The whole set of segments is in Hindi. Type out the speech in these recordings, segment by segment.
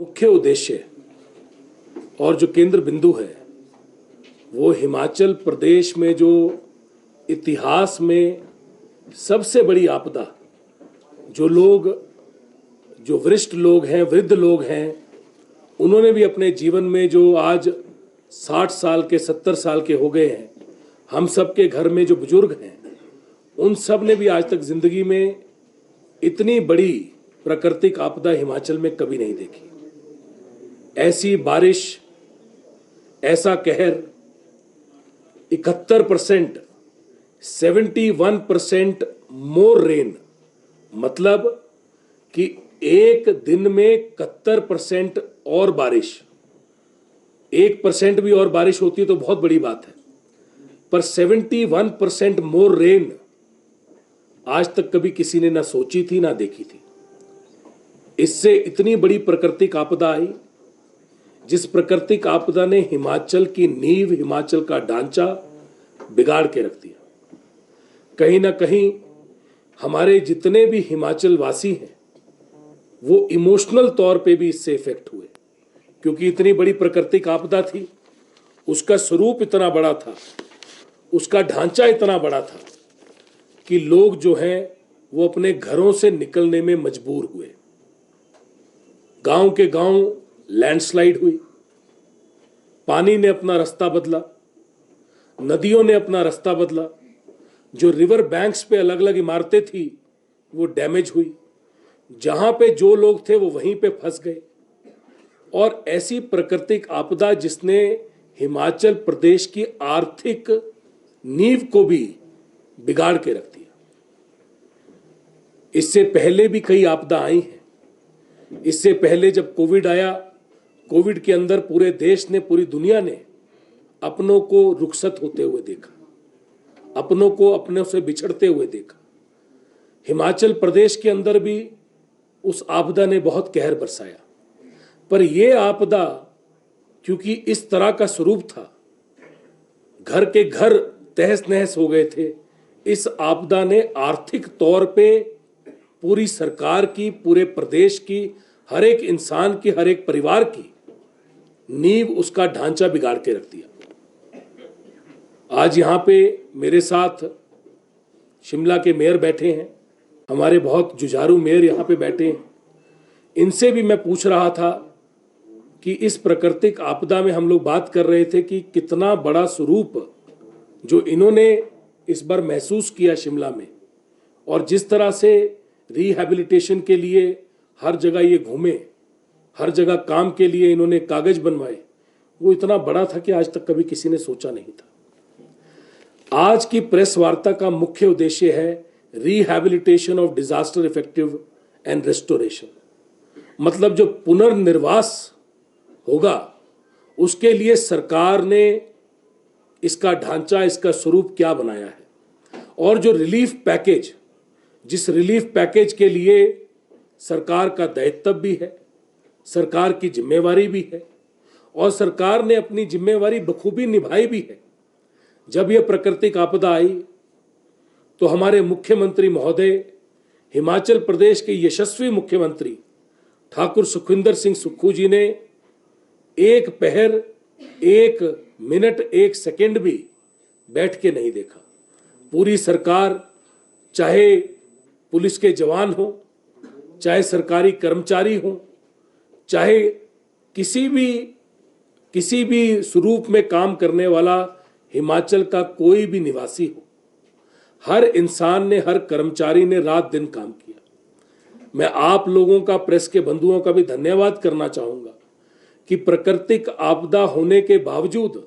मुख्य उद्देश्य और जो केंद्र बिंदु है वो हिमाचल प्रदेश में जो इतिहास में सबसे बड़ी आपदा, जो वरिष्ठ लोग हैं, वृद्ध लोग हैं, उन्होंने भी अपने जीवन में जो आज 60 साल के 70 साल के हो गए हैं, हम सब के घर में जो बुजुर्ग हैं, उन सब ने भी आज तक जिंदगी में इतनी बड़ी प्राकृतिक आपदा हिमाचल में कभी नहीं देखी। ऐसी बारिश, ऐसा कहर, 71%, 71% मोर रेन, मतलब कि एक दिन में 71% और बारिश। 1% भी और बारिश होती है तो बहुत बड़ी बात है, पर 71% मोर रेन आज तक कभी किसी ने ना सोची थी ना देखी थी। इससे इतनी बड़ी प्राकृतिक आपदा आई, जिस प्राकृतिक आपदा ने हिमाचल की नींव, हिमाचल का ढांचा बिगाड़ के रख दिया। कहीं ना कहीं हमारे जितने भी हिमाचल वासी हैं वो इमोशनल तौर पे भी इससे इफेक्ट हुए, क्योंकि इतनी बड़ी प्राकृतिक आपदा थी, उसका स्वरूप इतना बड़ा था, उसका ढांचा इतना बड़ा था कि लोग जो हैं वो अपने घरों से निकलने में मजबूर हुए। गांव के गांव लैंडस्लाइड हुई, पानी ने अपना रास्ता बदला, नदियों ने अपना रास्ता बदला, जो रिवर बैंक्स पे अलग अलग इमारतें थी वो डैमेज हुई, जहां पे जो लोग थे वो वहीं पे फंस गए। और ऐसी प्राकृतिक आपदा जिसने हिमाचल प्रदेश की आर्थिक नींव को भी बिगाड़ के रख दिया। इससे पहले भी कई आपदा आई हैं। इससे पहले जब कोविड आया, कोविड के अंदर पूरे देश ने, पूरी दुनिया ने अपनों को रुखसत होते हुए देखा, अपनों को अपनों से बिछड़ते हुए देखा। हिमाचल प्रदेश के अंदर भी उस आपदा ने बहुत कहर बरसाया, पर यह आपदा क्योंकि इस तरह का स्वरूप था, घर के घर तहस नहस हो गए थे, इस आपदा ने आर्थिक तौर पे पूरी सरकार की, पूरे प्रदेश की, हर एक इंसान की, हर एक परिवार की नींव, उसका ढांचा बिगाड़ के रख दिया। आज यहां पे मेरे साथ शिमला के मेयर बैठे हैं, हमारे बहुत जुझारू मेयर यहां पे बैठे हैं। इनसे भी मैं पूछ रहा था कि इस प्राकृतिक आपदा में हम लोग बात कर रहे थे कि कितना बड़ा स्वरूप जो इन्होंने इस बार महसूस किया शिमला में, और जिस तरह से रिहैबिलिटेशन के लिए हर जगह ये घूमे, हर जगह काम के लिए इन्होंने कागज बनवाए, वो इतना बड़ा था कि आज तक कभी किसी ने सोचा नहीं था। आज की प्रेस वार्ता का मुख्य उद्देश्य है rehabilitation of disaster effective and restoration, मतलब जो पुनर्निर्वास होगा उसके लिए सरकार ने इसका ढांचा, इसका स्वरूप क्या बनाया है। और जो रिलीफ पैकेज, जिस रिलीफ पैकेज के लिए सरकार का दायित्व भी है, सरकार की जिम्मेवारी भी है, और सरकार ने अपनी जिम्मेवारी बखूबी निभाई भी है। जब यह प्राकृतिक आपदा आई तो हमारे मुख्यमंत्री महोदय, हिमाचल प्रदेश के यशस्वी मुख्यमंत्री ठाकुर सुखविंदर सिंह सुक्खू जी ने एक पहर, 1 मिनट, 1 सेकंड भी बैठ के नहीं देखा। पूरी सरकार, चाहे पुलिस के जवान हो, चाहे सरकारी कर्मचारी हो, चाहे किसी भी स्वरूप में काम करने वाला हिमाचल का कोई भी निवासी हो, हर इंसान ने, हर कर्मचारी ने रात दिन काम किया। मैं आप लोगों का, प्रेस के बंधुओं का भी धन्यवाद करना चाहूंगा कि प्राकृतिक आपदा होने के बावजूद,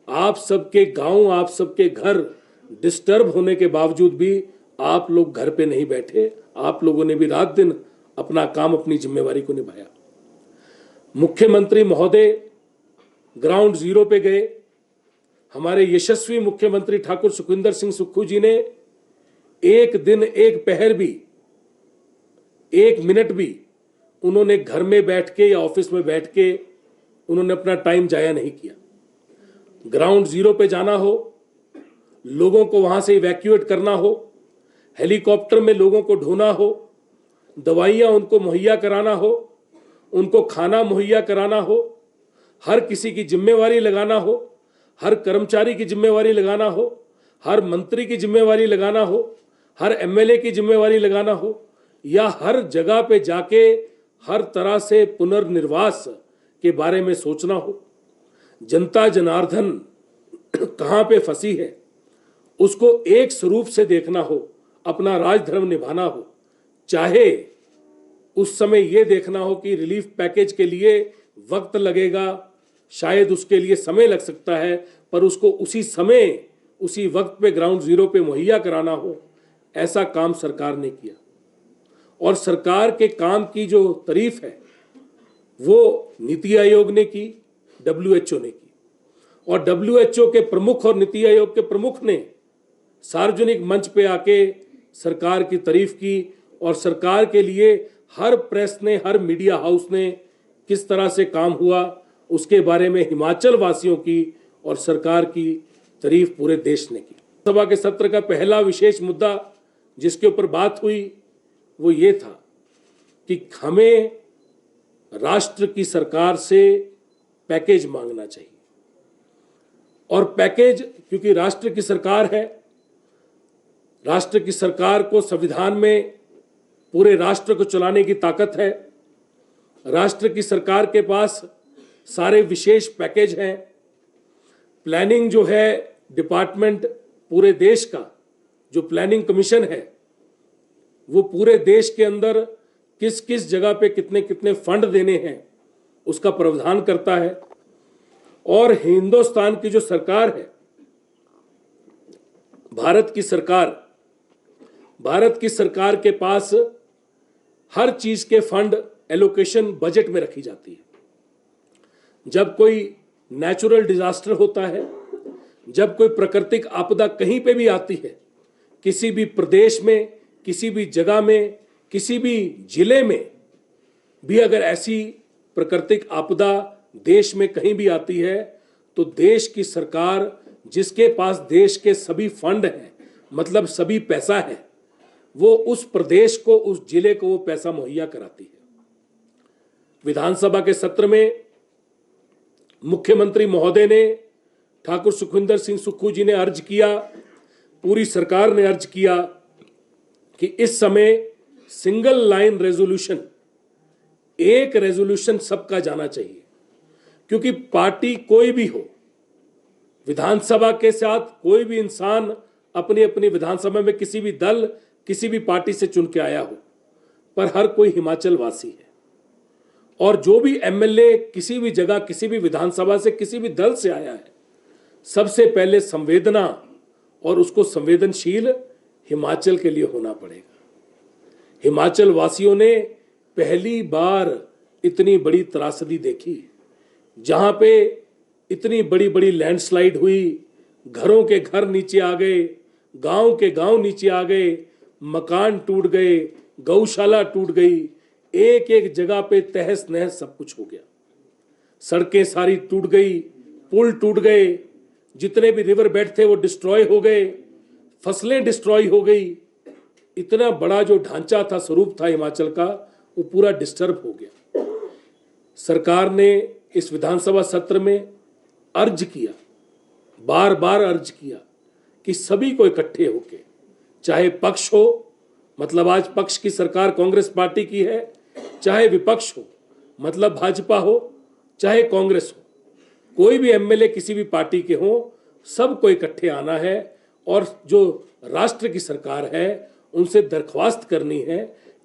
आप सबके गांव, आप सबके घर डिस्टर्ब होने के बावजूद भी आप लोग घर पे नहीं बैठे, आप लोगों ने भी रात दिन अपना काम, अपनी जिम्मेवारी को निभाया। मुख्यमंत्री महोदय ग्राउंड जीरो पे गए। हमारे यशस्वी मुख्यमंत्री ठाकुर सुखविंदर सिंह सुक्खू जी ने एक दिन, एक पहर भी, 1 मिनट भी उन्होंने घर में बैठ के या ऑफिस में बैठ के उन्होंने अपना टाइम जाया नहीं किया। ग्राउंड जीरो पे जाना हो, लोगों को वहां से इवैक्यूएट करना हो, हेलीकॉप्टर में लोगों को ढोना हो, दवाइयां उनको मुहैया कराना हो, उनको खाना मुहैया कराना हो, हर किसी की जिम्मेवारी लगाना हो, हर कर्मचारी की जिम्मेवारी लगाना हो, हर मंत्री की जिम्मेवारी लगाना हो, हर एमएलए की जिम्मेवारी लगाना हो, या हर जगह पे जाके हर तरह से पुनर्निर्वास के बारे में सोचना हो। जनता जनार्दन कहाँ पे फंसी है उसको एक स्वरूप से देखना हो, अपना राजधर्म निभाना हो, चाहे उस समय यह देखना हो कि रिलीफ पैकेज के लिए वक्त लगेगा, शायद उसके लिए समय लग सकता है, पर उसको उसी समय उसी वक्त पे ग्राउंड जीरो पे मुहैया कराना हो, ऐसा काम सरकार ने किया। और सरकार के काम की जो तारीफ है वो नीति आयोग ने की, डब्ल्यूएचओ ने की, और डब्ल्यूएचओ के प्रमुख और नीति आयोग के प्रमुख ने सार्वजनिक मंच पे आके सरकार की तारीफ की, और सरकार के लिए हर प्रेस ने, हर मीडिया हाउस ने किस तरह से काम हुआ उसके बारे में हिमाचल वासियों की और सरकार की तारीफ पूरे देश ने की। सभा के सत्र का पहला विशेष मुद्दा जिसके ऊपर बात हुई वो ये था कि हमें राष्ट्र की सरकार से पैकेज मांगना चाहिए, और पैकेज क्योंकि राष्ट्र की सरकार है, राष्ट्र की सरकार को संविधान में पूरे राष्ट्र को चलाने की ताकत है, राष्ट्र की सरकार के पास सारे विशेष पैकेज हैं। प्लानिंग जो है डिपार्टमेंट पूरे देश का, जो प्लानिंग कमीशन है वो पूरे देश के अंदर किस किस जगह पे कितने कितने फंड देने हैं उसका प्रावधान करता है। और हिंदुस्तान की जो सरकार है, भारत की सरकार के पास हर चीज के फंड एलोकेशन बजट में रखी जाती है। जब कोई नेचुरल डिजास्टर होता है, जब कोई प्राकृतिक आपदा कहीं पे भी आती है, किसी भी प्रदेश में, किसी भी जगह में, किसी भी जिले में भी अगर ऐसी प्राकृतिक आपदा देश में कहीं भी आती है तो देश की सरकार, जिसके पास देश के सभी फंड हैं, मतलब सभी पैसा है, वो उस प्रदेश को, उस जिले को वो पैसा मुहैया कराती है। विधानसभा के सत्र में मुख्यमंत्री महोदय ने, ठाकुर सुखविंदर सिंह सुक्खू जी ने अर्ज किया, पूरी सरकार ने अर्ज किया कि इस समय सिंगल लाइन रेजोल्यूशन, एक रेजोल्यूशन सबका जाना चाहिए, क्योंकि पार्टी कोई भी हो, विधानसभा के साथ कोई भी इंसान अपनी अपनी विधानसभा में किसी भी दल, किसी भी पार्टी से चुन के आया हो, पर हर कोई हिमाचल वासी है। और जो भी एमएलए किसी भी जगह, किसी भी विधानसभा से, किसी भी दल से आया है, सबसे पहले संवेदना और उसको संवेदनशील हिमाचल के लिए होना पड़ेगा। हिमाचल वासियों ने पहली बार इतनी बड़ी त्रासदी देखी, जहां पे इतनी बड़ी बड़ी लैंडस्लाइड हुई, घरों के घर नीचे आ गए, गांव के गांव नीचे आ गए, मकान टूट गए, गौशाला टूट गई, एक एक जगह पे तहस नहस सब कुछ हो गया। सड़कें सारी टूट गई, पुल टूट गए, जितने भी रिवर बेड थे वो डिस्ट्रॉय हो गए, फसलें डिस्ट्रॉय हो गई। इतना बड़ा जो ढांचा था, स्वरूप था हिमाचल का, वो पूरा डिस्टर्ब हो गया। सरकार ने इस विधानसभा सत्र में अर्ज किया, बार बार अर्ज किया कि सभी को इकट्ठे होके, चाहे पक्ष हो, मतलब आज पक्ष की सरकार कांग्रेस पार्टी की है, चाहे विपक्ष हो, मतलब भाजपा हो, चाहे कांग्रेस हो, कोई भी एमएलए किसी भी पार्टी के हो, सबको इकट्ठे आना है और जो राष्ट्र की सरकार है उनसे दरख्वास्त करनी है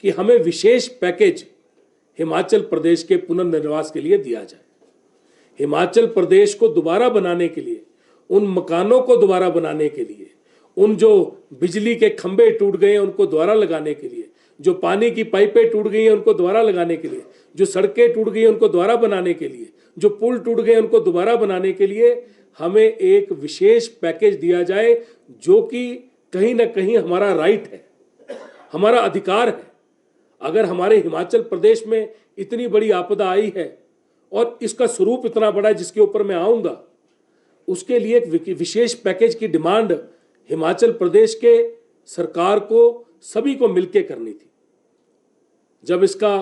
कि हमें विशेष पैकेज हिमाचल प्रदेश के पुनर्निर्वास के लिए दिया जाए। हिमाचल प्रदेश को दोबारा बनाने के लिए, उन मकानों को दोबारा बनाने के लिए, उन जो बिजली के खंभे टूट गए हैं उनको दोबारा लगाने के लिए, जो पानी की पाइपें टूट गई हैं उनको दोबारा लगाने के लिए, जो सड़कें टूट गई हैं उनको दोबारा बनाने के लिए, जो पुल टूट गए उनको दोबारा बनाने के लिए हमें एक विशेष पैकेज दिया जाए, जो कि कहीं ना कहीं हमारा राइट है, हमारा अधिकार है। अगर हमारे हिमाचल प्रदेश में इतनी बड़ी आपदा आई है और इसका स्वरूप इतना बड़ा है जिसके ऊपर मैं आऊंगा, उसके लिए एक विशेष पैकेज की डिमांड हिमाचल प्रदेश के सरकार को, सभी को मिलकर करनी थी। जब इसका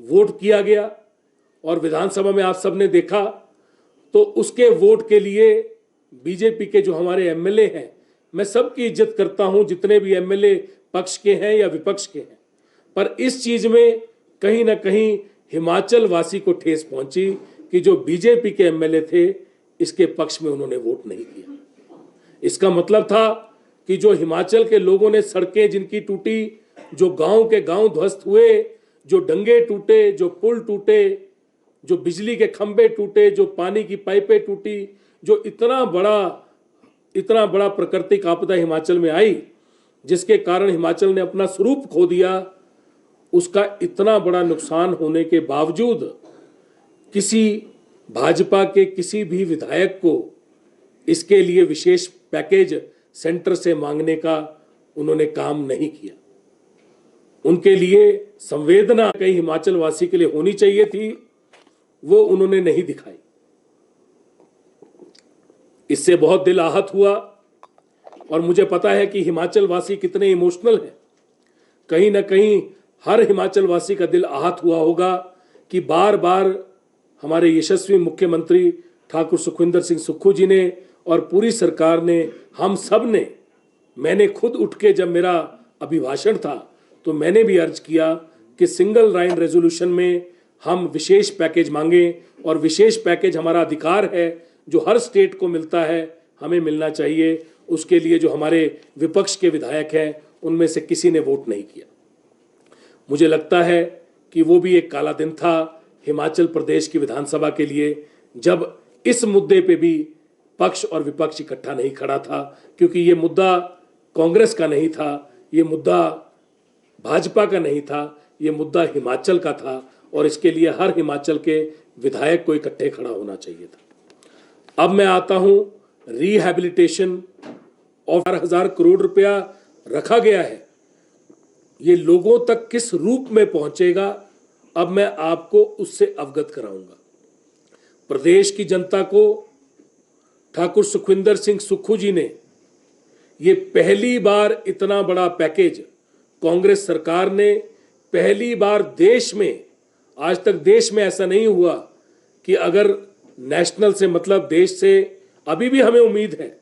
वोट किया गया और विधानसभा में आप सबने देखा, तो उसके वोट के लिए बीजेपी के जो हमारे एमएलए हैं, मैं सबकी इज्जत करता हूं, जितने भी एमएलए पक्ष के हैं या विपक्ष के हैं, पर इस चीज में कहीं ना कहीं हिमाचल वासी को ठेस पहुंची कि जो बीजेपी के एमएलए थे इसके पक्ष में उन्होंने वोट नहीं किया। इसका मतलब था कि जो हिमाचल के लोगों ने सड़कें जिनकी टूटी, जो गांव के गांव ध्वस्त हुए, जो डंगे टूटे, जो पुल टूटे, जो बिजली के खंभे टूटे, जो पानी की पाइपें टूटी, जो इतना बड़ा प्राकृतिक आपदा हिमाचल में आई जिसके कारण हिमाचल ने अपना स्वरूप खो दिया, उसका इतना बड़ा नुकसान होने के बावजूद किसी भाजपा के किसी भी विधायक को इसके लिए विशेष पैकेज सेंटर से मांगने का उन्होंने काम नहीं किया। उनके लिए संवेदना कहीं हिमाचल वासी के लिए होनी चाहिए थी, वो उन्होंने नहीं दिखाई। इससे बहुत दिल आहत हुआ और मुझे पता है कि हिमाचल वासी कितने इमोशनल हैं। कहीं ना कहीं हर हिमाचल वासी का दिल आहत हुआ होगा कि बार बार हमारे यशस्वी मुख्यमंत्री ठाकुर सुखविंदर सिंह सुक्खू जी ने और पूरी सरकार ने, हम सब ने, मैंने खुद उठ के जब मेरा अभिभाषण था तो मैंने भी अर्ज किया कि सिंगल लाइन रेजोल्यूशन में हम विशेष पैकेज मांगे, और विशेष पैकेज हमारा अधिकार है जो हर स्टेट को मिलता है, हमें मिलना चाहिए। उसके लिए जो हमारे विपक्ष के विधायक हैं उनमें से किसी ने वोट नहीं किया। मुझे लगता है कि वो भी एक काला दिन था हिमाचल प्रदेश की विधानसभा के लिए, जब इस मुद्दे पे भी पक्ष और विपक्ष इकट्ठा नहीं खड़ा था, क्योंकि ये मुद्दा कांग्रेस का नहीं था, ये मुद्दा भाजपा का नहीं था, ये मुद्दा हिमाचल का था और इसके लिए हर हिमाचल के विधायक को इकट्ठे खड़ा होना चाहिए था। अब मैं आता हूं रिहैबिलिटेशन और 4,000 करोड़ रुपया रखा गया है, ये लोगों तक किस रूप में पहुंचेगा अब मैं आपको उससे अवगत कराऊंगा। प्रदेश की जनता को ठाकुर सुखविंदर सिंह सुक्खू जी ने ये पहली बार इतना बड़ा पैकेज, कांग्रेस सरकार ने पहली बार देश में, आज तक देश में ऐसा नहीं हुआ कि अगर नेशनल से मतलब देश से, अभी भी हमें उम्मीद है,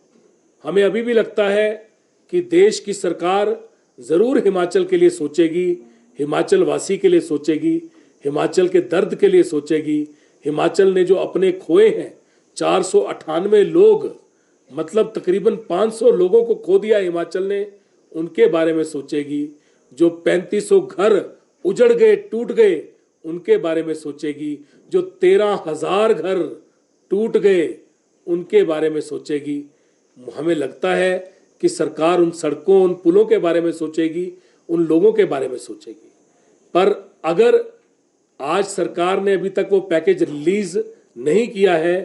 हमें अभी भी लगता है कि देश की सरकार जरूर हिमाचल के लिए सोचेगी, हिमाचल वासी के लिए सोचेगी, हिमाचल के दर्द के लिए सोचेगी। हिमाचल ने जो अपने खोए हैं 498 लोग, मतलब तकरीबन 500 लोगों को खो दिया हिमाचल ने, उनके बारे में सोचेगी। जो 3500 घर उजड़ गए, टूट गए, उनके बारे में सोचेगी। जो 13,000 घर टूट गए, उनके बारे में सोचेगी। हमें लगता है कि सरकार उन सड़कों, उन पुलों के बारे में सोचेगी, उन लोगों के बारे में सोचेगी। पर अगर आज सरकार ने अभी तक वो पैकेज रिलीज नहीं किया है,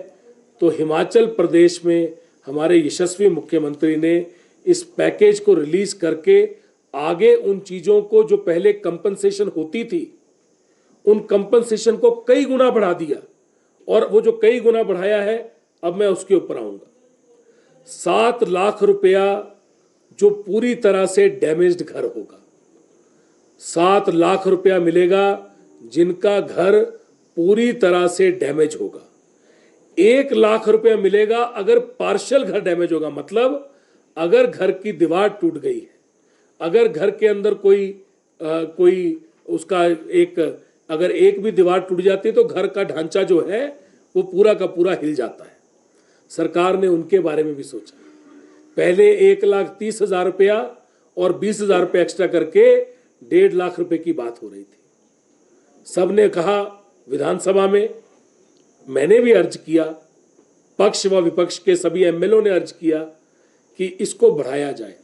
तो हिमाचल प्रदेश में हमारे यशस्वी मुख्यमंत्री ने इस पैकेज को रिलीज करके आगे उन चीजों को जो पहले कंपनसेशन होती थी, उन कंपनसेशन को कई गुना बढ़ा दिया। और वो जो कई गुना बढ़ाया है, अब मैं उसके ऊपर आऊंगा। 7 लाख रुपया जो पूरी तरह से डैमेज्ड घर होगा, 7 लाख रुपया मिलेगा जिनका घर पूरी तरह से डैमेज होगा। 1 लाख रुपया मिलेगा अगर पार्शियल घर डैमेज होगा, मतलब अगर घर की दीवार टूट गई है, अगर घर के अंदर कोई उसका अगर एक भी दीवार टूट जाती है तो घर का ढांचा जो है वो पूरा का पूरा हिल जाता है। सरकार ने उनके बारे में भी सोचा। पहले 1,30,000 रुपया और 20,000 रुपये एक्स्ट्रा करके 1.5 लाख रुपए की बात हो रही थी। सबने कहा, विधानसभा में मैंने भी अर्ज किया, पक्ष व विपक्ष के सभी एमएलए ने अर्ज किया कि इसको बढ़ाया जाए,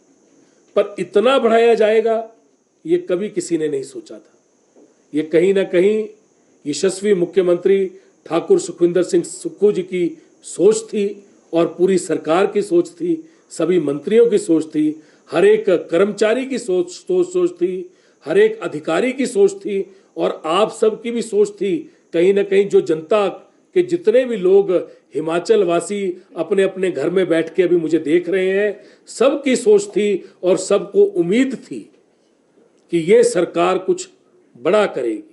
पर इतना बढ़ाया जाएगा ये कभी किसी ने नहीं सोचा था। ये कहीं ना कहीं यशस्वी मुख्यमंत्री ठाकुर सुखविंदर सिंह सुक्खू जी की सोच थी और पूरी सरकार की सोच थी, सभी मंत्रियों की सोच थी, हर एक कर्मचारी की सोच थी, हर एक अधिकारी की सोच थी और आप सबकी भी सोच थी। कहीं ना कहीं जो जनता के जितने भी लोग हिमाचल वासी अपने अपने घर में बैठ के अभी मुझे देख रहे हैं, सबकी सोच थी और सबको उम्मीद थी कि ये सरकार कुछ बड़ा करेगी।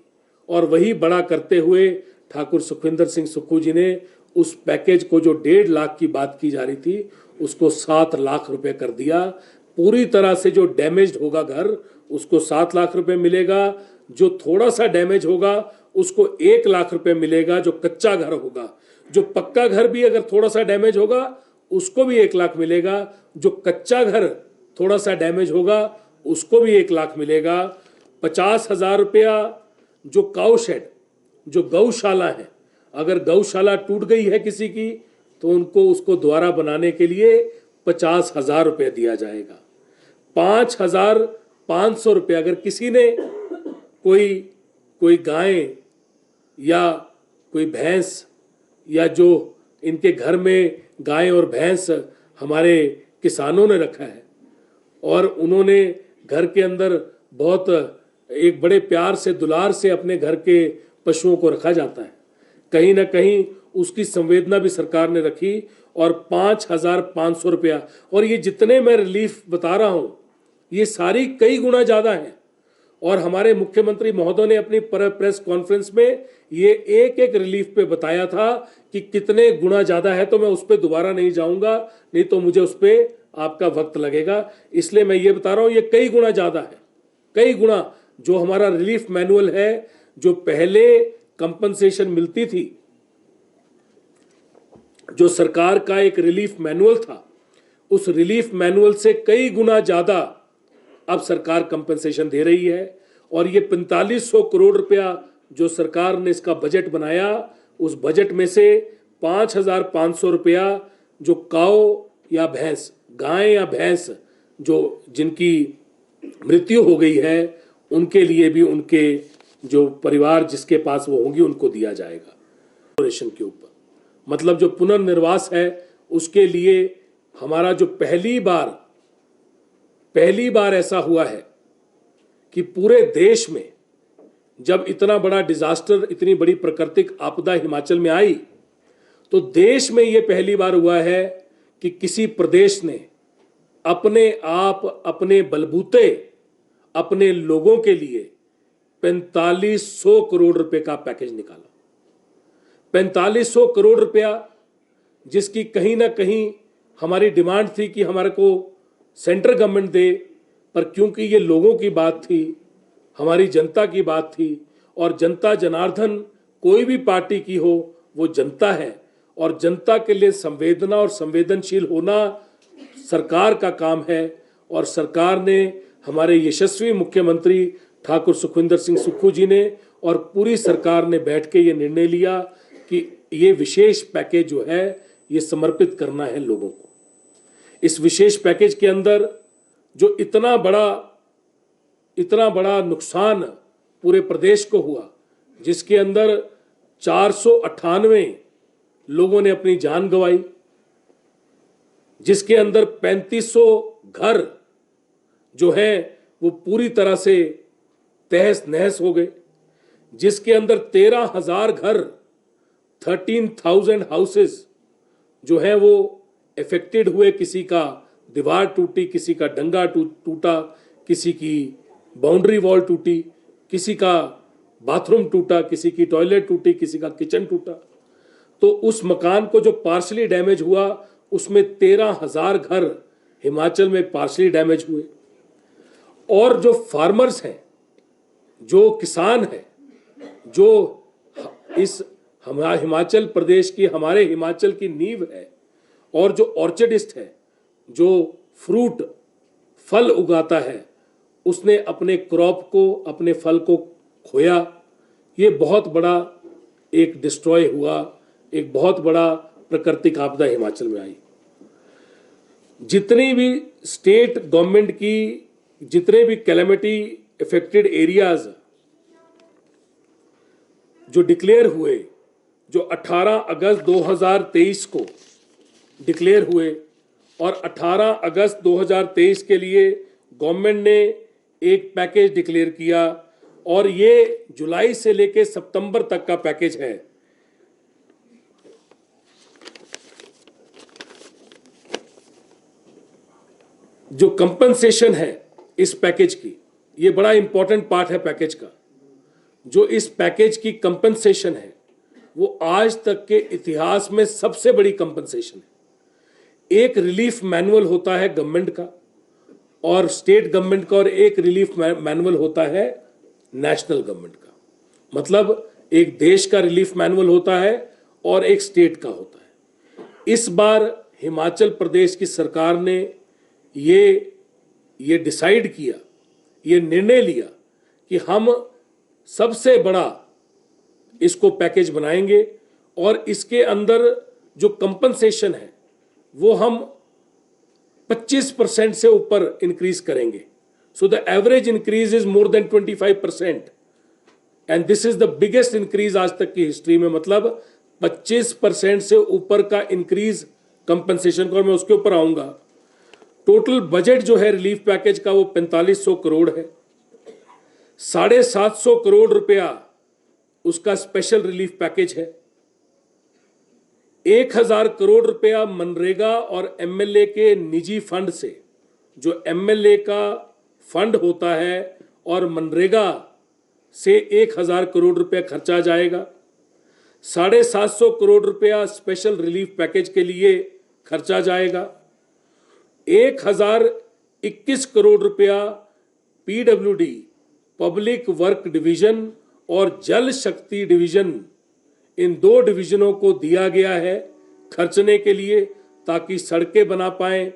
और वही बड़ा करते हुए ठाकुर सुखविंदर सिंह सुक्खू जी ने उस पैकेज को जो 1.5 लाख की बात की जा रही थी उसको 7 लाख रुपए कर दिया। पूरी तरह से जो डैमेज्ड होगा घर उसको 7 लाख रुपए मिलेगा, जो थोड़ा सा डैमेज होगा उसको 1 लाख रुपए मिलेगा, जो कच्चा घर होगा, जो पक्का घर भी अगर थोड़ा सा डैमेज होगा उसको भी 1 लाख मिलेगा, जो कच्चा घर थोड़ा सा डैमेज होगा उसको भी 1 लाख मिलेगा। 50,000 रुपया जो काउ शेड, जो गौशाला है, अगर गौशाला टूट गई है किसी की तो उनको उसको दोबारा बनाने के लिए 50,000 रुपया दिया जाएगा। 5,500 रुपये अगर किसी ने कोई गाय या कोई भैंस, या जो इनके घर में गाय और भैंस हमारे किसानों ने रखा है और उन्होंने घर के अंदर बहुत एक बड़े प्यार से दुलार से अपने घर के पशुओं को रखा जाता है, कहीं ना कहीं उसकी संवेदना भी सरकार ने रखी और 5,500 रुपया। और ये जितने मैं रिलीफ बता रहा हूं ये सारी कई गुना ज्यादा है। और हमारे मुख्यमंत्री महोदय ने अपनी प्रेस कॉन्फ्रेंस में ये एक एक रिलीफ पे बताया था कि कितने गुना ज्यादा है, तो मैं उस पर दोबारा नहीं जाऊंगा, नहीं तो मुझे उस पर आपका वक्त लगेगा। इसलिए मैं ये बता रहा हूं ये कई गुना ज्यादा है, कई गुना। जो हमारा रिलीफ मैनुअल है, जो पहले कंपनसेशन मिलती थी, जो सरकार का एक रिलीफ मैनुअल था, उस रिलीफ मैनुअल से कई गुना ज्यादा अब सरकार कंपनसेशन दे रही है। और ये 4500 करोड़ रुपया जो सरकार ने इसका बजट बनाया, उस बजट में से 5,500 रुपया जो काऊ या भैंस, गाय या भैंस जो जिनकी मृत्यु हो गई है उनके लिए भी, उनके जो परिवार जिसके पास वो होंगी उनको दिया जाएगा। रेशन के ऊपर मतलब जो पुनर्निर्वास है उसके लिए हमारा जो पहली बार ऐसा हुआ है कि पूरे देश में जब इतना बड़ा डिजास्टर, इतनी बड़ी प्राकृतिक आपदा हिमाचल में आई, तो देश में यह पहली बार हुआ है कि किसी प्रदेश ने अपने आप, अपने बलबूते, अपने लोगों के लिए 4500 करोड़ रुपए का पैकेज निकाला। 4500 करोड़ रुपया, जिसकी कहीं ना कहीं हमारी डिमांड थी कि हमारे को सेंट्रल गवर्नमेंट दे, पर क्योंकि ये लोगों की बात थी, हमारी जनता की बात थी, और जनता जनार्दन कोई भी पार्टी की हो वो जनता है, और जनता के लिए संवेदना और संवेदनशील होना सरकार का काम है। और सरकार ने, हमारे यशस्वी मुख्यमंत्री ठाकुर सुखविंदर सिंह सुक्खू जी ने और पूरी सरकार ने बैठ के ये निर्णय लिया कि ये विशेष पैकेज जो है ये समर्पित करना है लोगों को। इस विशेष पैकेज के अंदर जो इतना बड़ा नुकसान पूरे प्रदेश को हुआ, जिसके अंदर 498 लोगों ने अपनी जान गंवाई, जिसके अंदर 3500 घर जो है वो पूरी तरह से तहस नहस हो गए, जिसके अंदर 13,000 घर, 13,000 हाउसेस जो है वो इफेक्टेड हुए। किसी का दीवार टूटी, किसी का डंगा टूटा, किसी की बाउंड्री वॉल टूटी, किसी का बाथरूम टूटा, किसी की टॉयलेट टूटी, किसी का किचन टूटा। तो उस मकान को जो पार्शली डैमेज हुआ उसमें 13,000 घर हिमाचल में पार्शली डैमेज हुए। और जो फार्मर्स हैं, जो किसान हैं, जो इस हिमाचल प्रदेश की, हमारे हिमाचल की नींव है, और जो ऑर्चर्डिस्ट है, जो फ्रूट फल उगाता है, उसने अपने क्रॉप को, अपने फल को खोया। ये बहुत बड़ा एक डिस्ट्रॉय हुआ, एक बहुत बड़ा प्राकृतिक आपदा हिमाचल में आई। जितनी भी स्टेट गवर्नमेंट की, जितने भी कैलेमिटी इफेक्टेड एरियाज जो डिक्लेयर हुए, जो 18 अगस्त 2023 को डिक्लेयर हुए, और 18 अगस्त 2023 के लिए गवर्नमेंट ने एक पैकेज डिक्लेयर किया, और ये जुलाई से लेकर सितंबर तक का पैकेज है। जो कंपनसेशन है इस पैकेज की, ये बड़ा इंपॉर्टेंट पार्ट है पैकेज का। जो इस पैकेज की कंपनसेशन है वो आज तक के इतिहास में सबसे बड़ी कंपनसेशन है। एक रिलीफ मैनुअल होता है गवर्नमेंट का और स्टेट गवर्नमेंट का, और एक रिलीफ मैनुअल होता है नेशनल गवर्नमेंट का। मतलब एक देश का रिलीफ मैनुअल होता है और एक स्टेट का होता है। इस बार हिमाचल प्रदेश की सरकार ने ये डिसाइड किया, ये निर्णय लिया कि हम सबसे बड़ा इसको पैकेज बनाएंगे और इसके अंदर जो कंपनसेशन है वो हम 25% से ऊपर इंक्रीज करेंगे। So the average increase is more than 25% and this is the biggest increase आज तक की हिस्ट्री में। मतलब 25% से ऊपर का इंक्रीज कंपनसेशन का, और मैं उसके ऊपर आऊंगा। टोटल बजट जो है रिलीफ पैकेज का वो 4500 करोड़ है। 750 करोड़ रुपया उसका स्पेशल रिलीफ पैकेज है। 1000 करोड़ रुपया मनरेगा और एमएलए के निजी फंड से, जो एमएलए का फंड होता है, और मनरेगा से 1000 करोड़ रुपया खर्चा जाएगा। 750 करोड़ रुपया स्पेशल रिलीफ पैकेज के लिए खर्चा जाएगा। 1021 करोड़ रुपया पीडब्ल्यूडी पब्लिक वर्क डिवीजन और जल शक्ति डिवीजन, इन दो डिवीजनों को दिया गया है खर्चने के लिए, ताकि सड़कें बना पाएं,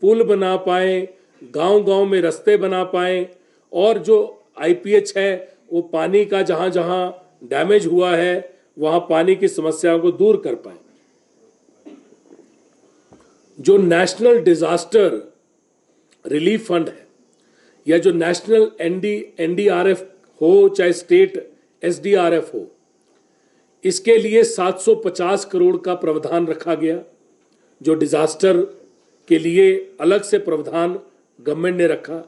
पुल बना पाएं, गांव-गांव में रास्ते बना पाएं, और जो आईपीएच है वो पानी का जहां जहां डैमेज हुआ है वहां पानी की समस्याओं को दूर कर पाएं। जो नेशनल डिजास्टर रिलीफ फंड है या जो नेशनल एनडीआरएफ हो चाहे स्टेट एसडीआरएफ हो, इसके लिए 750 करोड़ का प्रावधान रखा गया। जो डिजास्टर के लिए अलग से प्रावधान गवर्नमेंट ने रखा।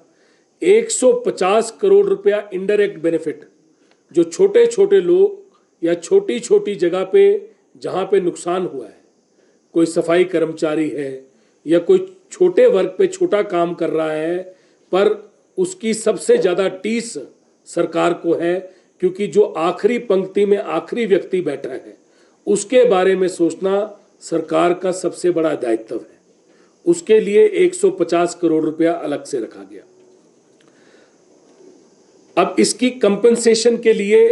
150 करोड़ रुपया इनडायरेक्ट बेनिफिट, जो छोटे छोटे लोग या छोटी छोटी जगह पे जहां पे नुकसान हुआ है, कोई सफाई कर्मचारी है या कोई छोटे वर्ग पे छोटा काम कर रहा है, पर उसकी सबसे ज्यादा टीस सरकार को है, क्योंकि जो आखिरी पंक्ति में आखिरी व्यक्ति बैठा है उसके बारे में सोचना सरकार का सबसे बड़ा दायित्व है। उसके लिए 150 करोड़ रुपया अलग से रखा गया। अब इसकी कंपनसेशन के लिए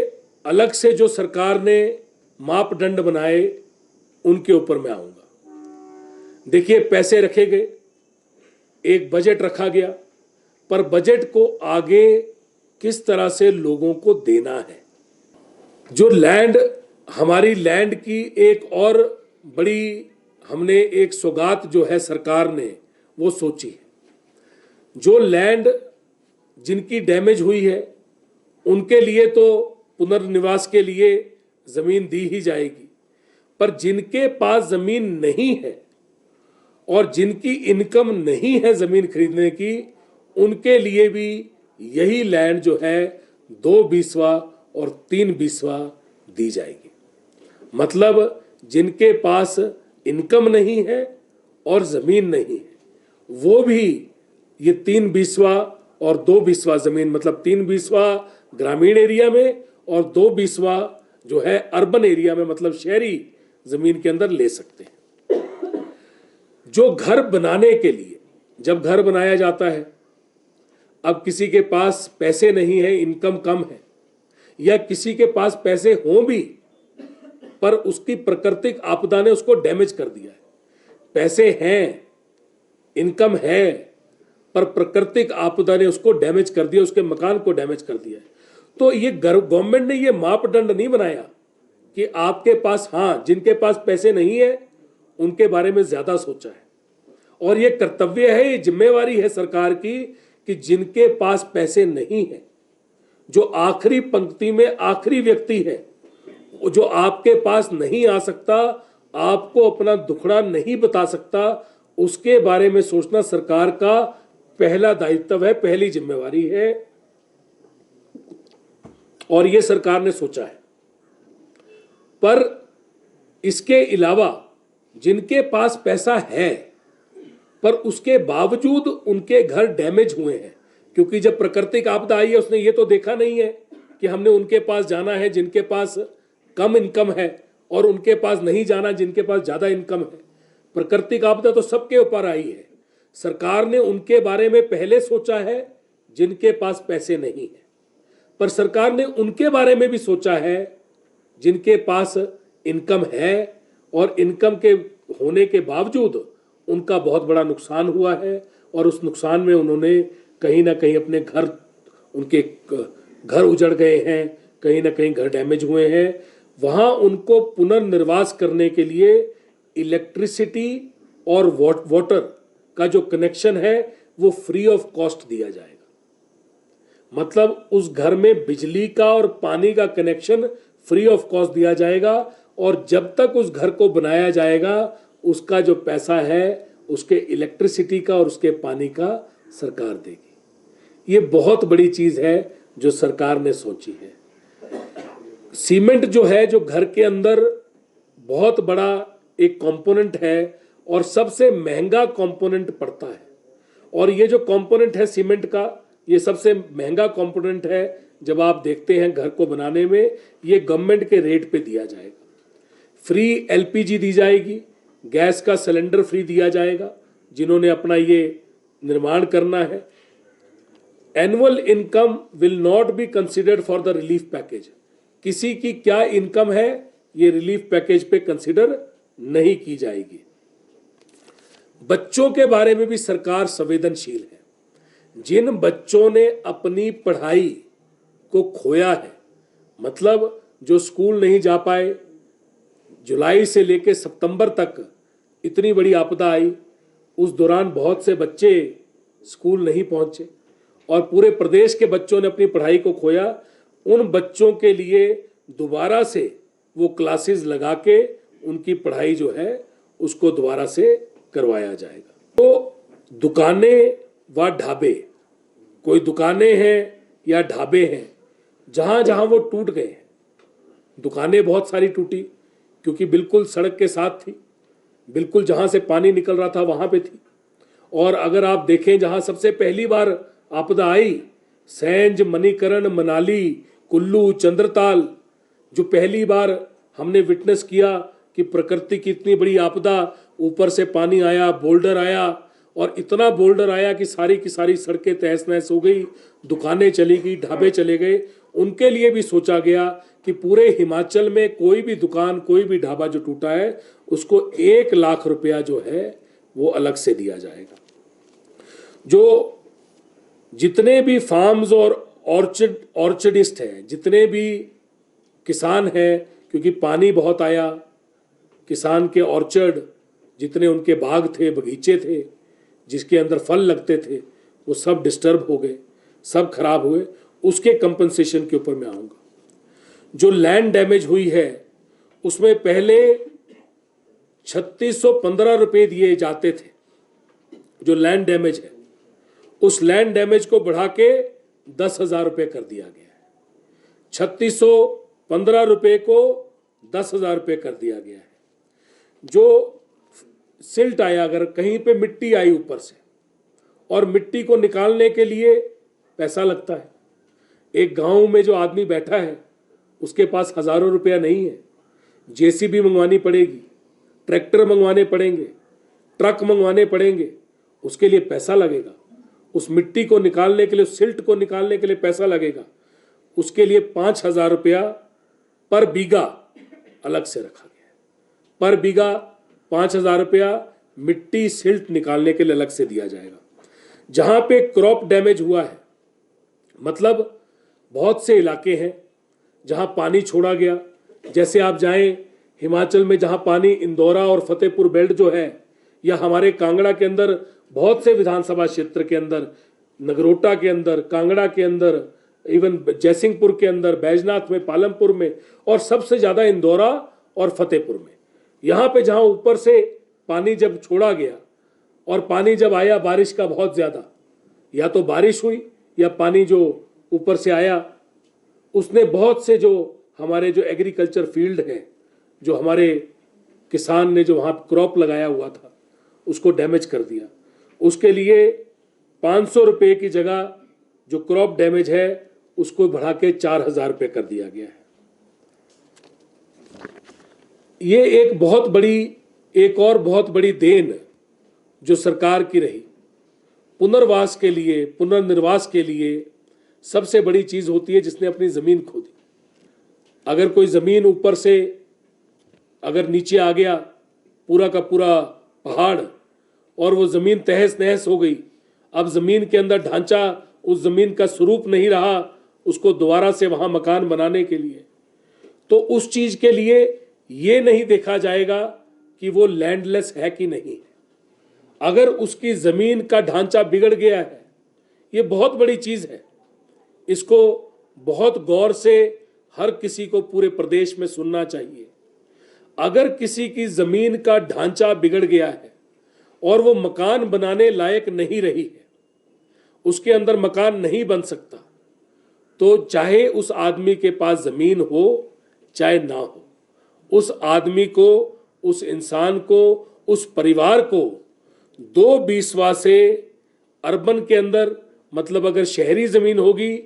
अलग से जो सरकार ने मापदंड बनाए उनके ऊपर मैं आऊंगा। देखिए, पैसे रखे गए, एक बजट रखा गया, पर बजट को आगे किस तरह से लोगों को देना है। जो लैंड, हमारी लैंड की एक और बड़ी हमने एक सौगात जो है सरकार ने वो सोची है। जो लैंड जिनकी डैमेज हुई है उनके लिए तो पुनर्निवास के लिए जमीन दी ही जाएगी, पर जिनके पास जमीन नहीं है और जिनकी इनकम नहीं है जमीन खरीदने की, उनके लिए भी यही लैंड जो है 2/20 और 3/20 दी जाएगी। मतलब जिनके पास इनकम नहीं है और जमीन नहीं है, वो भी ये 3/20 और 2/20 जमीन, मतलब 3/20 ग्रामीण एरिया में और 2/20 जो है अर्बन एरिया में, मतलब शहरी जमीन के अंदर ले सकते हैं। जो घर बनाने के लिए, जब घर बनाया जाता है, अब किसी के पास पैसे नहीं है, इनकम कम है, या किसी के पास पैसे हों भी पर उसकी प्राकृतिक आपदा ने उसको डैमेज कर दिया है। पैसे हैं, इनकम है, पर प्राकृतिक आपदा ने उसको डैमेज कर दिया, उसके मकान को डैमेज कर दिया है। तो ये गवर्नमेंट ने ये मापदंड नहीं बनाया कि आपके पास, हाँ, जिनके पास पैसे नहीं है उनके बारे में ज्यादा सोचा है। और ये कर्तव्य है, ये जिम्मेवारी है सरकार की कि जिनके पास पैसे नहीं है, जो आखिरी पंक्ति में आखिरी व्यक्ति है, जो आपके पास नहीं आ सकता, आपको अपना दुखड़ा नहीं बता सकता, उसके बारे में सोचना सरकार का पहला दायित्व है, पहली जिम्मेवारी है, और यह सरकार ने सोचा है। पर इसके अलावा जिनके पास पैसा है पर उसके बावजूद उनके घर डैमेज हुए हैं, क्योंकि जब प्राकृतिक आपदा आई है उसने ये तो देखा नहीं है कि हमने उनके पास जाना है जिनके पास कम इनकम है, और उनके पास नहीं जाना जिनके पास ज़्यादा इनकम है। प्राकृतिक आपदा तो सबके ऊपर आई है। सरकार ने उनके बारे में पहले सोचा है जिनके पास पैसे नहीं है, पर सरकार ने उनके बारे में भी सोचा है जिनके पास इनकम है, और इनकम के होने के बावजूद उनका बहुत बड़ा नुकसान हुआ है, और उस नुकसान में उन्होंने कहीं ना कहीं अपने घर, उनके घर उजड़ गए हैं, कहीं ना कहीं घर डैमेज हुए हैं। वहाँ उनको पुनर्निर्वास करने के लिए इलेक्ट्रिसिटी और वाटर का जो कनेक्शन है वो फ्री ऑफ कॉस्ट दिया जाएगा। मतलब उस घर में बिजली का और पानी का कनेक्शन फ्री ऑफ कॉस्ट दिया जाएगा, और जब तक उस घर को बनाया जाएगा उसका जो पैसा है उसके इलेक्ट्रिसिटी का और उसके पानी का सरकार देगी। ये बहुत बड़ी चीज़ है जो सरकार ने सोची है। सीमेंट जो है, जो घर के अंदर बहुत बड़ा एक कंपोनेंट है और सबसे महंगा कंपोनेंट पड़ता है, और ये जो कंपोनेंट है सीमेंट का, ये सबसे महंगा कंपोनेंट है। जब आप देखते हैं घर को बनाने में, ये गवर्नमेंट के रेट पे दिया जाएगा। फ्री एलपीजी दी जाएगी, गैस का सिलेंडर फ्री दिया जाएगा जिन्होंने अपना ये निर्माण करना है। Annual income will not be considered for the relief package. किसी की क्या इनकम है ये रिलीफ पैकेज पे कंसिडर नहीं की जाएगी। बच्चों के बारे में भी सरकार संवेदनशील है। जिन बच्चों ने अपनी पढ़ाई को खोया है, मतलब जो स्कूल नहीं जा पाए, जुलाई से लेकर सितंबर तक इतनी बड़ी आपदा आई, उस दौरान बहुत से बच्चे स्कूल नहीं पहुंचे और पूरे प्रदेश के बच्चों ने अपनी पढ़ाई को खोया। उन बच्चों के लिए दोबारा से वो क्लासेस लगा के उनकी पढ़ाई जो है उसको दोबारा से करवाया जाएगा। तो दुकानें व ढाबे, कोई दुकानें हैं या ढाबे हैं जहाँ जहाँ वो टूट गए हैं, दुकानें बहुत सारी टूटी क्योंकि बिल्कुल सड़क के साथ थी, बिल्कुल जहाँ से पानी निकल रहा था वहाँ पे थी। और अगर आप देखें जहाँ सबसे पहली बार आपदा आई, सैंज, मणिकरण, मनाली, कुल्लू, चंद्रताल, जो पहली बार हमने विटनेस किया कि प्रकृति की इतनी बड़ी आपदा, ऊपर से पानी आया, बोल्डर आया, और इतना बोल्डर आया कि सारी की सारी सड़कें तहस नहस हो गई, दुकानें चली गई, ढाबे चले गए। उनके लिए भी सोचा गया कि पूरे हिमाचल में कोई भी दुकान, कोई भी ढाबा जो टूटा है उसको 1 लाख रुपया जो है वो अलग से दिया जाएगा। जो जितने भी फार्म्स और ऑर्चर्डिस्ट हैं, जितने भी किसान हैं, क्योंकि पानी बहुत आया, किसान के ऑर्चर्ड, जितने उनके बाग थे, बगीचे थे जिसके अंदर फल लगते थे, वो सब डिस्टर्ब हो गए, सब खराब हुए। उसके कंपनसेशन के ऊपर मैं आऊँगा। जो लैंड डैमेज हुई है उसमें पहले 3615 रुपये दिए जाते थे। जो लैंड डैमेज है उस लैंड डैमेज को बढ़ा के 10,000 रुपये कर दिया गया है। 3615 रुपये को 10,000 रुपये कर दिया गया है। जो सिल्ट आया, अगर कहीं पे मिट्टी आई ऊपर से, और मिट्टी को निकालने के लिए पैसा लगता है। एक गांव में जो आदमी बैठा है उसके पास हजारों रुपया नहीं है, जेसीबी मंगवानी पड़ेगी, ट्रैक्टर मंगवाने पड़ेंगे, ट्रक मंगवाने पड़ेंगे, उसके लिए पैसा लगेगा। उस मिट्टी को निकालने के लिए, उस सिल्ट को निकालने के लिए पैसा लगेगा। उसके लिए 5,000 रुपया पर बीघा अलग से रखा गया है। पर बीघा 5,000 रुपया मिट्टी सिल्ट निकालने के लिए अलग से दिया जाएगा। जहां पे क्रॉप डैमेज हुआ है, मतलब बहुत से इलाके हैं जहां पानी छोड़ा गया, जैसे आप जाएं हिमाचल में जहां पानी, इंदौरा और फतेहपुर बेल्ट जो है, या हमारे कांगड़ा के अंदर बहुत से विधानसभा क्षेत्र के अंदर, नगरोटा के अंदर, कांगड़ा के अंदर, इवन जयसिंहपुर के अंदर, बैजनाथ में, पालमपुर में, और सबसे ज़्यादा इंदौरा और फतेहपुर में। यहाँ पे जहाँ ऊपर से पानी जब छोड़ा गया और पानी जब आया बारिश का बहुत ज़्यादा, या तो बारिश हुई या पानी जो ऊपर से आया उसने बहुत से जो हमारे जो एग्रीकल्चर फील्ड हैं, जो हमारे किसान ने जो वहाँ क्रॉप लगाया हुआ था उसको डैमेज कर दिया। उसके लिए 500 रुपये की जगह जो क्रॉप डैमेज है उसको बढ़ा के 4,000 रुपये कर दिया गया है। ये एक और बहुत बड़ी देन जो सरकार की रही। पुनर्वास के लिए, पुनर्निर्वास के लिए सबसे बड़ी चीज होती है जिसने अपनी जमीन खो दी। अगर कोई जमीन ऊपर से अगर नीचे आ गया, पूरा का पूरा पहाड़, और वो जमीन तहस नहस हो गई, अब जमीन के अंदर ढांचा उस जमीन का स्वरूप नहीं रहा उसको दोबारा से वहां मकान बनाने के लिए, तो उस चीज के लिए ये नहीं देखा जाएगा कि वो लैंडलेस है कि नहीं। अगर उसकी जमीन का ढांचा बिगड़ गया है, ये बहुत बड़ी चीज है, इसको बहुत गौर से हर किसी को पूरे प्रदेश में सुनना चाहिए। अगर किसी की जमीन का ढांचा बिगड़ गया है और वो मकान बनाने लायक नहीं रही है, उसके अंदर मकान नहीं बन सकता, तो चाहे उस आदमी के पास जमीन हो चाहे ना हो, उस आदमी को, उस इंसान को, उस परिवार को 2/20 से अर्बन के अंदर, मतलब अगर शहरी जमीन होगी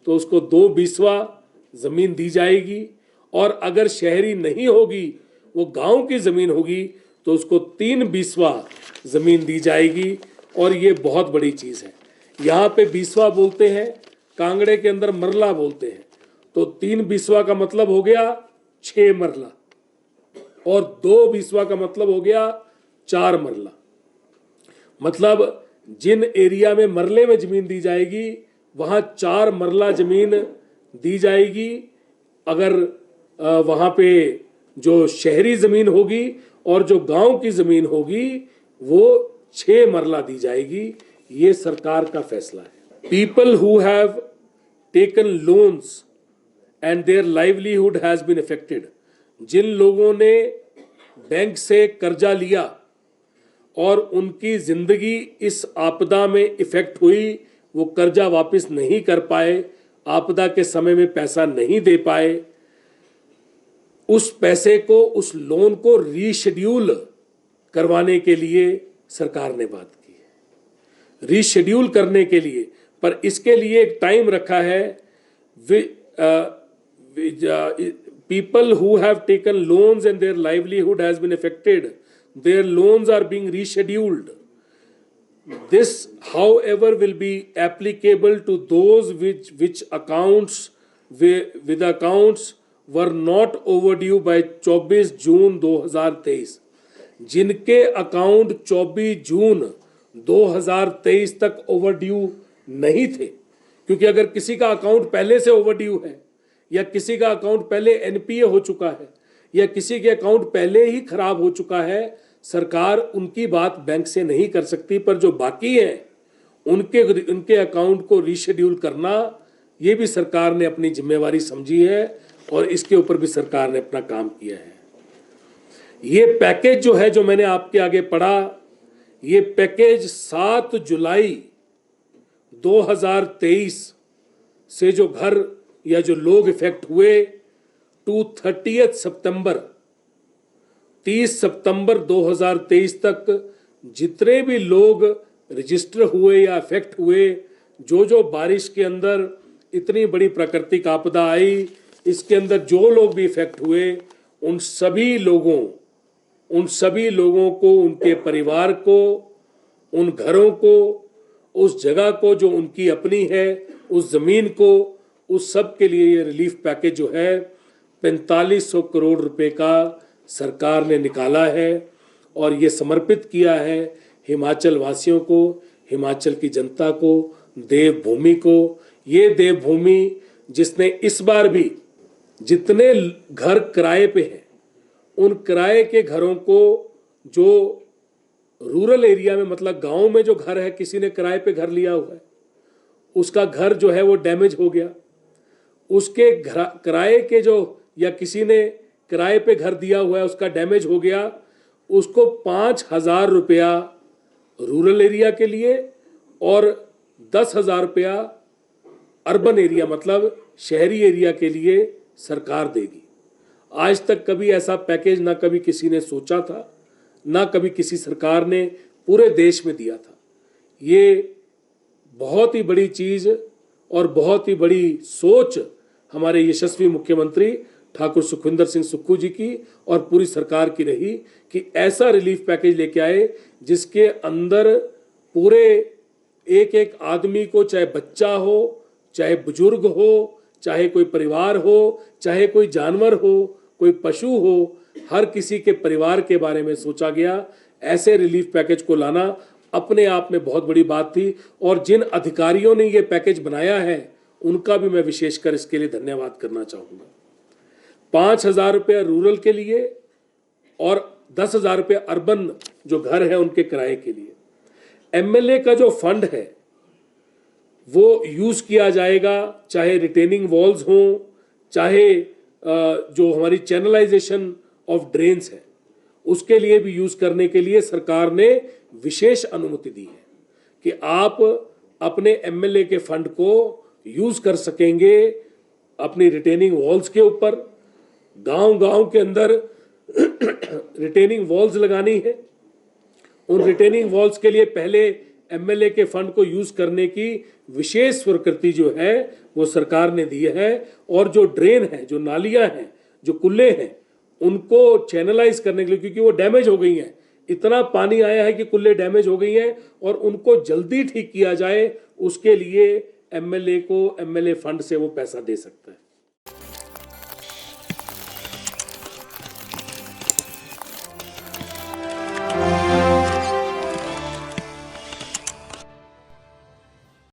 तो उसको 2/20 जमीन दी जाएगी, और अगर शहरी नहीं होगी, वो गांव की जमीन होगी, तो उसको 3/20 जमीन दी जाएगी। और ये बहुत बड़ी चीज है। यहाँ पे 20वां बोलते हैं, कांगड़े के अंदर मरला बोलते हैं, तो 3/20 का मतलब हो गया 6 मरला, और 2/20 का मतलब हो गया 4 मरला। मतलब जिन एरिया में मरले में जमीन दी जाएगी वहां 4 मरला जमीन दी जाएगी। अगर वहां पे जो शहरी जमीन होगी और जो गांव की जमीन होगी वो 6 मरला दी जाएगी। ये सरकार का फैसला है। People who have taken loans and their livelihood has been affected, जिन लोगों ने बैंक से कर्जा लिया और उनकी जिंदगी इस आपदा में इफेक्ट हुई, वो कर्जा वापस नहीं कर पाए, आपदा के समय में पैसा नहीं दे पाए, उस पैसे को, उस लोन को रीशेड्यूल करवाने के लिए सरकार ने बात की है, रीशेड्यूल करने के लिए। पर इसके लिए एक टाइम रखा है। People who have taken loans and their livelihood has been affected, their loans are being rescheduled. This, however, will be applicable to those which accounts with accounts were not overdue by 24 जून 2023। जिनके अकाउंट 24 जून 2023 तक ओवरड्यू नहीं थे, क्योंकि अगर किसी का अकाउंट पहले से ओवरड्यू है, या किसी का अकाउंट पहले एनपीए हो चुका है, या किसी के अकाउंट पहले ही खराब हो चुका है, सरकार उनकी बात बैंक से नहीं कर सकती। पर जो बाकी हैं उनके अकाउंट को रीशेड्यूल करना, ये भी सरकार ने अपनी जिम्मेवारी समझी है और इसके ऊपर भी सरकार ने अपना काम किया है। ये पैकेज जो है, जो मैंने आपके आगे पढ़ा, ये पैकेज 7 जुलाई 2023 से जो घर या जो लोग इफेक्ट हुए, टू 30 सितंबर 2023 तक जितने भी लोग रजिस्टर हुए या अफेक्ट हुए, जो बारिश के अंदर इतनी बड़ी प्राकृतिक आपदा आई, इसके अंदर जो लोग भी इफेक्ट हुए, उन सभी लोगों को, उनके परिवार को, उन घरों को, उस जगह को जो उनकी अपनी है, उस जमीन को, उस सब के लिए ये रिलीफ पैकेज जो है 4500 करोड़ रुपए का सरकार ने निकाला है और ये समर्पित किया है हिमाचल वासियों को, हिमाचल की जनता को, देवभूमि को। ये देवभूमि जिसने इस बार भी जितने घर किराए पे हैं, उन किराए के घरों को, जो रूरल एरिया में, मतलब गांव में जो घर है, किसी ने किराए पे घर लिया हुआ है, उसका घर जो है वो डैमेज हो गया, उसके किराए के जो, या किसी ने किराए पे घर दिया हुआ है उसका डैमेज हो गया, उसको 5,000 रुपया रूरल एरिया के लिए और 10,000 रुपया अर्बन एरिया, मतलब शहरी एरिया के लिए सरकार देगी। आज तक कभी ऐसा पैकेज ना कभी किसी ने सोचा था, ना कभी किसी सरकार ने पूरे देश में दिया था। ये बहुत ही बड़ी चीज और बहुत ही बड़ी सोच हमारे यशस्वी मुख्यमंत्री ठाकुर सुखविंदर सिंह सुक्खू जी की और पूरी सरकार की रही कि ऐसा रिलीफ पैकेज लेके आए जिसके अंदर पूरे एक एक आदमी को, चाहे बच्चा हो, चाहे बुजुर्ग हो, चाहे कोई परिवार हो, चाहे कोई जानवर हो, कोई पशु हो, हर किसी के परिवार के बारे में सोचा गया। ऐसे रिलीफ पैकेज को लाना अपने आप में बहुत बड़ी बात थी और जिन अधिकारियों ने ये पैकेज बनाया है उनका भी मैं विशेषकर इसके लिए धन्यवाद करना चाहूँगा। 5,000 रुपये रूरल के लिए और 10,000 रुपये अर्बन जो घर है उनके किराए के लिए। एमएलए का जो फंड है वो यूज किया जाएगा, चाहे रिटेनिंग वॉल्स हों, चाहे जो हमारी चैनलाइजेशन ऑफ ड्रेन्स है उसके लिए भी यूज करने के लिए सरकार ने विशेष अनुमति दी है कि आप अपने एमएलए के फंड को यूज कर सकेंगे अपनी रिटेनिंग वॉल्स के ऊपर। गांव-गांव के अंदर रिटेनिंग वॉल्स लगानी है। उन रिटेनिंग वॉल्स के लिए पहले एमएलए के फंड को यूज करने की विशेष स्वीकृति जो है वो सरकार ने दी है और जो ड्रेन है, जो नालियां हैं, जो कुल्ले हैं, उनको चैनलाइज करने के लिए, क्योंकि वो डैमेज हो गई हैं, इतना पानी आया है कि कुल्ले डैमेज हो गई हैं और उनको जल्दी ठीक किया जाए, उसके लिए एमएलए को एमएलए फंड से वो पैसा दे सकता है।